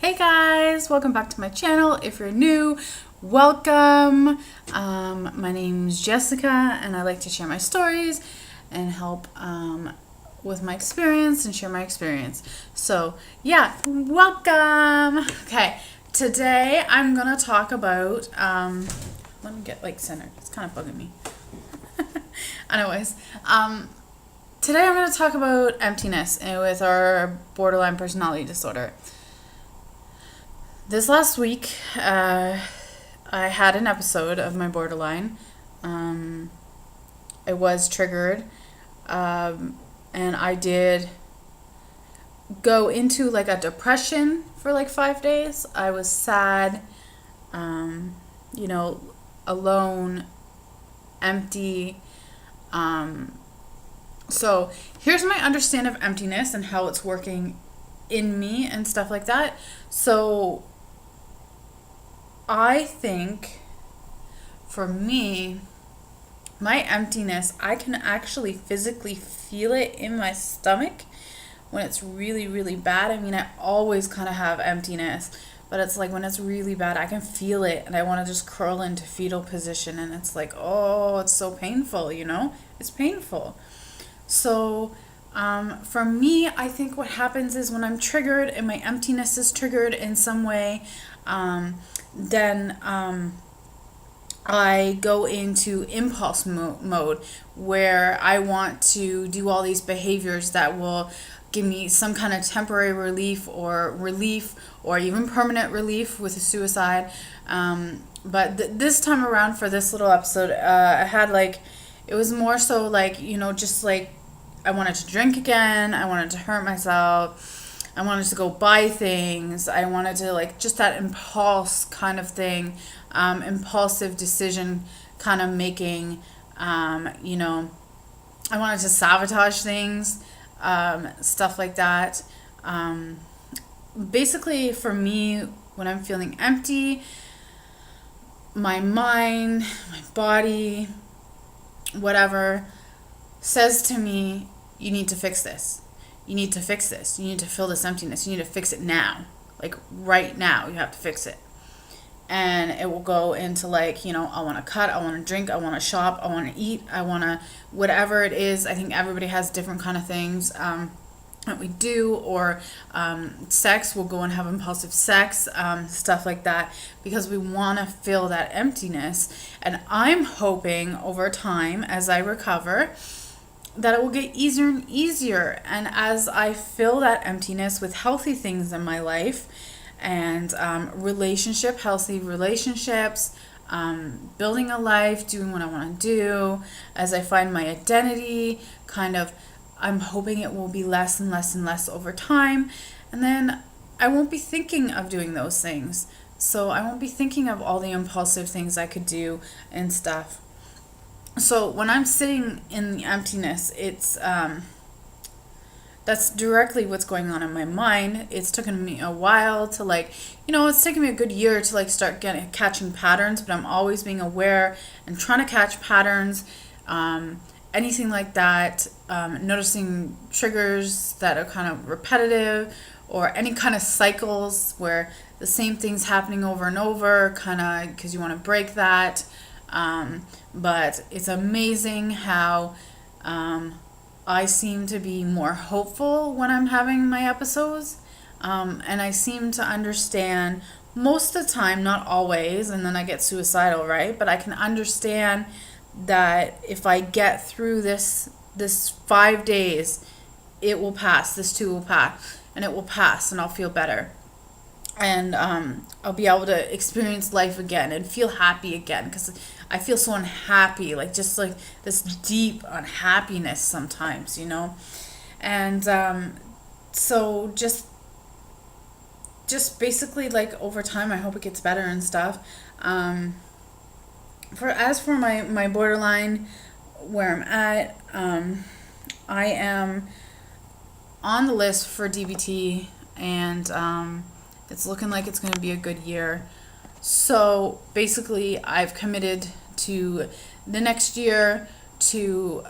Hey guys, welcome back to my channel. If you're new, welcome. My name's Jessica and I like to share my stories and help with my experience and share my experience. So yeah, welcome. Okay, today I'm gonna talk about, let me get like centered, it's kind of bugging me. Anyways, today I'm going to talk about emptiness with our borderline personality disorder. This last week, I had an episode of my borderline. I was triggered, and I did go into like a depression for like 5 days. I was sad, alone, empty. So here's my understanding of emptiness and how it's working in me and stuff like that. So I think for me, my emptiness, I can actually physically feel it in my stomach when it's really, really bad. I mean, I always kind of have emptiness, but it's like when it's really bad, I can feel it and I want to just curl into fetal position, and it's like, oh, it's so painful, it's painful. So for me, I think what happens is when I'm triggered and my emptiness is triggered in some way, then I go into impulse mode where I want to do all these behaviors that will give me some kind of temporary relief or even permanent relief with a suicide. But this time around for this little episode, I had it was more so just like I wanted to drink again. I wanted to hurt myself. I wanted to go buy things. I wanted to just that impulse kind of thing, impulsive decision kind of making. I wanted to sabotage things, stuff like that. Basically, for me, when I'm feeling empty, my mind, my body, whatever, says to me, you need to fix this. You need to fix this. You need to fill this emptiness. You need to fix it now. Right now, you have to fix it. And it will go into I want to cut, I want to drink, I want to shop, I want to eat, I want to, whatever it is. I think everybody has different kind of things that we do, or sex, we'll go and have impulsive sex, stuff like that, because we want to fill that emptiness. And I'm hoping over time, as I recover, that it will get easier and easier. And as I fill that emptiness with healthy things in my life, and healthy relationships, building a life, doing what I want to do, as I find my identity, I'm hoping it will be less and less and less over time. And then I won't be thinking of doing those things. So I won't be thinking of all the impulsive things I could do and stuff. So when I'm sitting in the emptiness, it's that's directly what's going on in my mind. It's taken me a while to it's taken me a good year to start catching patterns, but I'm always being aware and trying to catch patterns, anything like that, noticing triggers that are kind of repetitive, or any kind of cycles where the same thing's happening over and over, kind of because you want to break that. But it's amazing how I seem to be more hopeful when I'm having my episodes, and I seem to understand most of the time, not always, and then I get suicidal, right? But I can understand that if I get through this 5 days, it will pass. This too will pass, and it will pass, and I'll feel better. And I'll be able to experience life again and feel happy again, because I feel so unhappy, just this deep unhappiness sometimes, And so just basically over time, I hope it gets better and stuff. As for my borderline, where I'm at, I am on the list for DBT, and it's looking like it's going to be a good year. So basically, I've committed to the next year to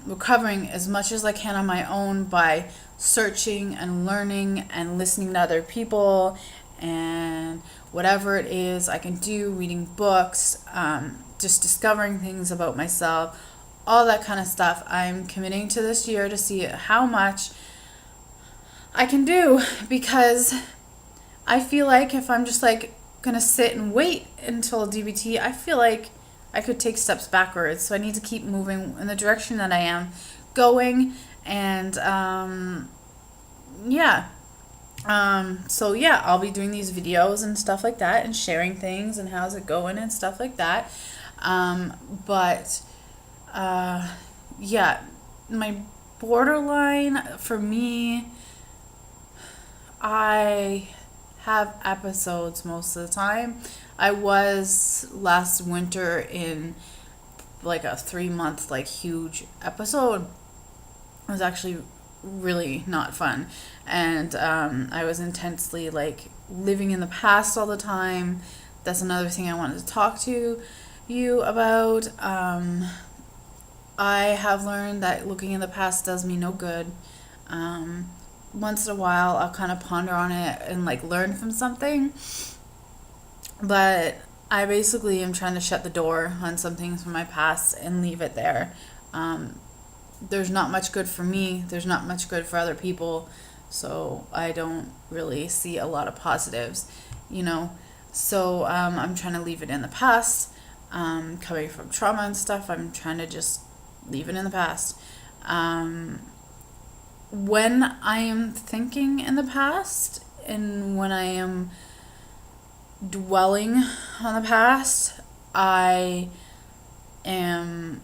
recovering as much as I can on my own by searching and learning and listening to other people and whatever it is I can do, reading books, just discovering things about myself, all that kind of stuff. I'm committing to this year to see how much I can do, because I feel like if I'm just like gonna sit and wait until DBT, I feel like I could take steps backwards. So I need to keep moving in the direction that I am going. And so yeah, I'll be doing these videos and stuff like that and sharing things and how's it going and stuff like that. Yeah, my borderline for me, I have episodes most of the time. I was last winter in like a 3-month like huge episode. It was actually really not fun, and I was intensely like living in the past all the time. That's another thing I wanted to talk to you about. I have learned that looking in the past does me no good. Once in a while I'll kind of ponder on it and like learn from something, but I basically am trying to shut the door on some things from my past and leave it there. There's not much good for me, there's not much good for other people, so I don't really see a lot of positives, you know. So I'm trying to leave it in the past. Coming from trauma and stuff, I'm trying to just leave it in the past. When I am thinking in the past and when I am dwelling on the past, I am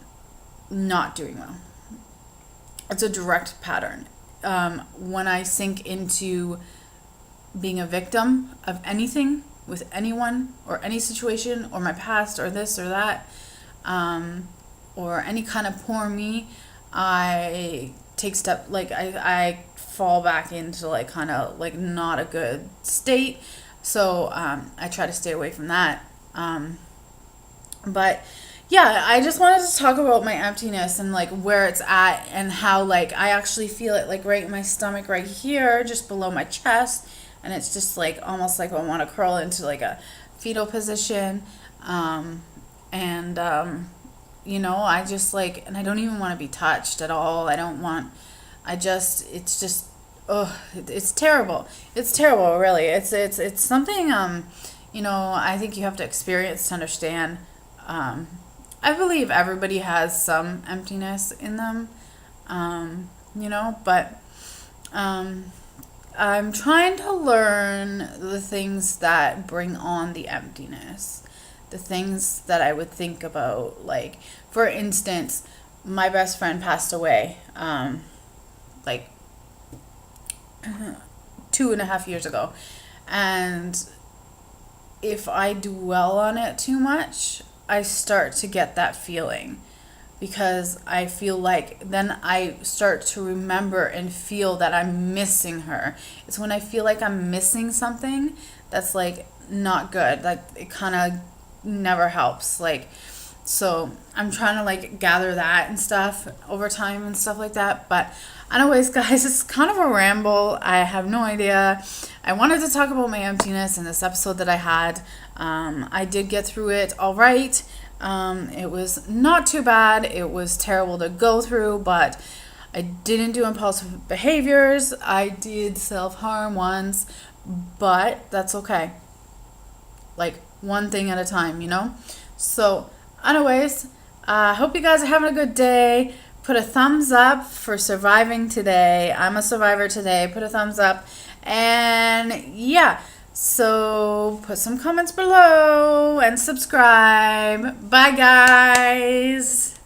not doing well. It's a direct pattern. When I sink into being a victim of anything with anyone or any situation or my past or this or that, or any kind of poor me, I I fall back into like kind of like not a good state. So I try to stay away from that. But yeah, I just wanted to talk about my emptiness and like where it's at and how like I actually feel it like right in my stomach right here, just below my chest, and it's just like almost like I want to curl into like a fetal position. You know, I just like, and I don't even want to be touched at all. It's just, oh, it's terrible. It's terrible, really. It's something, you know, I think you have to experience to understand. I believe everybody has some emptiness in them, you know, but I'm trying to learn the things that bring on the emptiness, the things that I would think about. Like, for instance, my best friend passed away, like 2.5 years ago. And if I dwell on it too much, I start to get that feeling, because I feel like then I start to remember and feel that I'm missing her. It's when I feel like I'm missing something that's like not good. Like it kind of never helps. Like, so I'm trying to like gather that and stuff over time and stuff like that. But anyways, guys, it's kind of a ramble. I have no idea. I wanted to talk about my emptiness in this episode that I had. I did get through it all right. It was not too bad. It was terrible to go through, but I didn't do impulsive behaviors. I did self-harm once, but that's okay. Like one thing at a time, you know? So anyways, I hope you guys are having a good day. Put a thumbs up for surviving today. I'm a survivor today. Put a thumbs up. And yeah, so put some comments below and subscribe. Bye, guys.